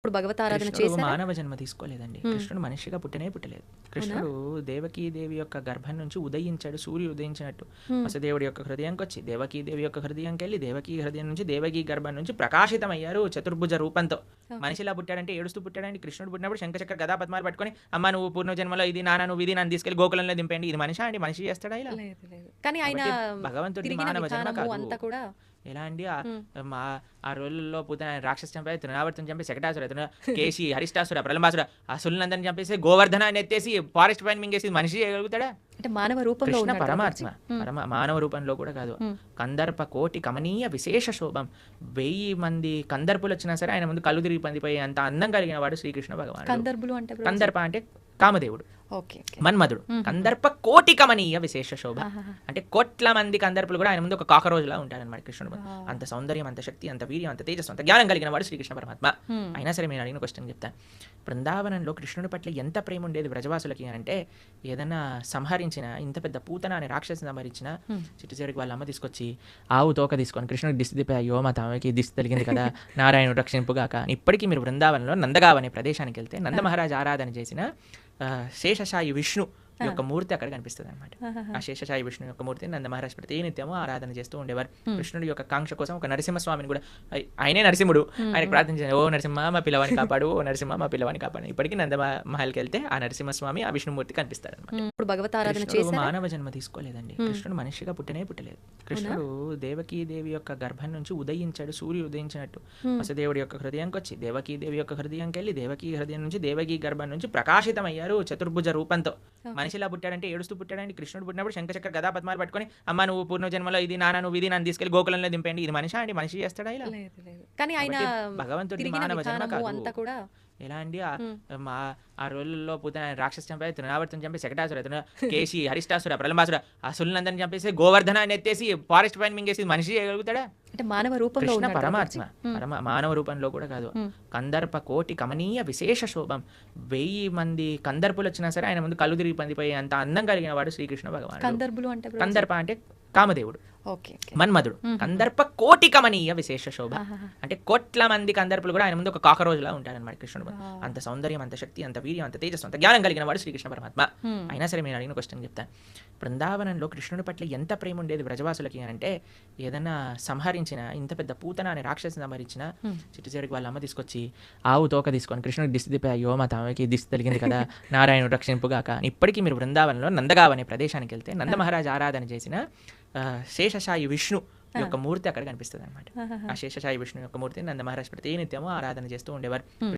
ఇప్పుడు భగవతారాధన కృష్ణుడు చేశారా? మానవ జన్మ తీసుకోలేదండి. కృష్ణుడు మనిషిగా పుట్టలేదు. కృష్ణుడు దేవకీదేవి యొక్క గర్భం నుంచి ఉదయించాడు, సూర్యుడు ఉదయించినట్టు. వసుదేవుడి యొక్క హృదయంకి వచ్చి దేవకీదేవి యొక్క హృదయంకి వెళ్ళి దేవకీ హృదయం నుంచి దేవకీ గర్భం నుంచి ప్రకాశితమయ్యారు చతుర్భుజ రూపంతో. మనిషిలా పుట్టాడంటే ఏడుస్తూ పుట్టాడండి. కృష్ణుడు పుట్టినప్పుడు శంఖచక్ర గదా పద్మాలు పట్టుకొని అమ్మ నువ్వు పూర్వజన్మలో ఇది నాన్న నువ్వు ఇది నన్ను తీసుకెళ్లి గోకులంలో దింపండి. ఇది మనిషి అండి, మనిషి చేస్తాడా ఇలా? కానీ ఆయన భగవంతుడి తిరిగిన మానవ జన్మ విధానము కాదు. అంతా కూడా ఎలా అండి ఆ రోజుల్లో పూతన రాక్షస చంపే తృణావర్తిని చంపే శకటాసుర కేసి హరిష్టాసుర ప్రలంబాసుర ఆ సుల్నందని చంపేసి గోవర్ధన అని ఎత్తేసి ఫారెస్ట్ పైన మింగేసి మనిషి చేయగలుగుతాడా? అంటే మానవ రూపంలో కృష్ణ ఉన్నాడు పరమాత్మ కాబట్టి. మానవ రూపంలో కూడా కాదు. కందర్ప కోటి కమనీయ విశేష శోభం. 1000 మంది కందర్పులు వచ్చినా సరే ఆయన ముందు కళ్ళు తిరిగి పందిపోయి అంత అందం కలిగిన వాడు శ్రీకృష్ణ భగవానుడు. కందర్బులు అంటే బ్రో? కందర్ప అంటే కామదేవుడు, ఓకే ఓకే. మన్మధుడు. కందర్ప కోటి కమనీయ విశేష శోభ అంటే కోట్ల మంది కందర్పులు కూడా ఆయన ముందు ఒక కాకరోజులా ఉంటాడనమాట కృష్ణుడు ముందు. అంత సౌందర్యం, అంత శక్తి, అంత వీర్యం, అంత తేజస్సు, అంత జ్ఞానం కలిగిన వాడు శ్రీకృష్ణ పరమాత్మ. అయినా సరే నేను అడిగిన క్వశ్చన్ చెప్తాను. బృందావనంలో కృష్ణుడి పట్ల ఎంత ప్రేమ ఉండేది బ్రజవాసులకి అంటే ఏదైనా సంహరించిన ఇంత పెద్ద పూతన అనే రాక్షసిని సంహరించిన చిట్టు చివరికి వాళ్ళ అమ్మ తీసుకొచ్చి ఆవు తోక తీసుకొని కృష్ణుడికి దిష్టి తిప్పి అయ్యో మా తమకి దిష్టి తగిలింది కదా నారాయణుడు రక్షింపుగాక. ఇప్పటికీ మీరు బృందావనంలో నందగావ్ అనే ప్రదేశానికి వెళ్తే నందమహారాజ్ ఆరాధన చేసిన శేషశాయి విష్ణు యొక్క మూర్తి అక్కడ కనిపిస్తుంది అనమాట. ఆ శేషశాయి విష్ణు యొక్క మూర్తిని నంద మహారాజ్ ప్రతి నిత్యము ఆరాధన చేస్తూ ఉండేవారు. కృష్ణుడి యొక్క కాంక్ష కోసం ఒక నరసింహస్వామిని కూడా, ఆయనే నరసింహుడు, ఆయనకు ప్రార్థించారు, ఓ నరసింహ మా పిల్లవాని కాపాడు, ఓ నరసింహ మా పిల్లవాని కాపాడు. ఇప్పటికీ నంద మహల్కి వెళ్తే ఆ నరసింహస్వామి ఆ విష్ణుమూర్తి కనిపిస్తారు అనమాట. ఇప్పుడు భగవతారాధన కృష్ణుడు చేశారా? మానవ జన్మ తీసుకోలేదండి. కృష్ణుడు మనిషిగా పుట్టలేదు. కృష్ణుడు దేవకీదేవి యొక్క గర్భం నుంచి ఉదయించాడు, సూర్యుడు ఉదయించినట్టు. వసుదేవుడి యొక్క హృదయంకి వచ్చి దేవకీదేవి యొక్క హృదయంకి వెళ్ళి దేవకీ హృదయం నుంచి దేవకీ గర్భం నుంచి ప్రకాశితమయ్యారు చతుర్భుజ రూపంతో. మనిషిలా పుట్టాడంటే ఏడుస్తూ పుట్టాడండి. కృష్ణుడు పుట్టినప్పుడు శంఖచక్ర గదా పద్మాలు పట్టుకొని అమ్మ నువ్వు పూర్వజన్మలో ఇది నాన్న నువ్వు ఇది నన్ను తీసుకెళ్లి గోకులంలో దింపండి. ఇది మనిషి అండి, మనిషి చేస్తాడా ఇలా? కానీ ఆయన భగవంతుడి తిరిగిన మానవ జన్మ విధానము అంతా కాదు. కూడా ఎలా అండి ఆ రోజుల్లో పూతన రాక్షస చంపే తృణావర్తిని చంపే శకటాసుర కేసి హరిష్టాసుర ప్రలంబాసుర ఆ సుల్నందని చంపేసి గోవర్ధన అని ఎత్తేసి ఫారెస్ట్ పైన మింగేసి మనిషి చేయగలుగుతాడా? అంటే మానవ రూపంలో కృష్ణ ఉన్నాడు పరమాత్మ కాబట్టి. మానవ రూపంలో కూడా కాదు. కందర్ప కోటి కమనీయ విశేష శోభం. 1000 మంది కందర్పులు వచ్చినా సరే ఆయన ముందు కళ్ళు తిరిగి పందిపోయి అంత అందం కలిగిన వాడు శ్రీకృష్ణ భగవానుడు. కందర్బులు అంటే బ్రో? కందర్ప అంటే కామదేవుడు, ఓకే ఓకే. మన్మధుడు. కందర్ప కోటి కమనీయ విశేష శోభ అంటే కోట్ల మంది కందర్పులు కూడా ఆయన ముందు ఒక కాకరోజులా ఉంటారనమాట కృష్ణుడు. అంత సౌందర్యం, అంత శక్తి, అంత వీర్యం, అంత తేజస్సు, అంత జ్ఞానం కలిగిన వాడు శ్రీకృష్ణ పరమాత్మ. అయినా సరే నేను అడిగిన క్వశ్చన్ చెప్తాను. బృందావనంలో కృష్ణుడి పట్ల ఎంత ప్రేమ ఉండేది బ్రజవాసులకి అంటే ఏదైనా సంహరించిన ఇంత పెద్ద పూతన అనే రాక్షసిని సంహరించిన చిట్టు చివరికి వాళ్ళ అమ్మ తీసుకొచ్చి ఆవు తోక తీసుకొని కృష్ణుడికి దిష్టి తిప్పి అయ్యో మా తమకి దిష్టి తగిలింది కదా నారాయణుడు రక్షింపుగాక. ఇప్పటికీ మీరు బృందావనంలో నందగావ్ అనే ప్రదేశానికి వెళ్తే నంద మహారాజ్ ఆరాధన చేసిన శేషశాయి విష్ణు యొక్క మూర్తి అక్కడ కనిపిస్తుంది అనమాట. ఆ శేషశాయి విష్ణు యొక్క మూర్తిని నంద మహారాజ్ ప్రతి నిత్యము ఆరాధన చేస్తూ ఉండేవారు.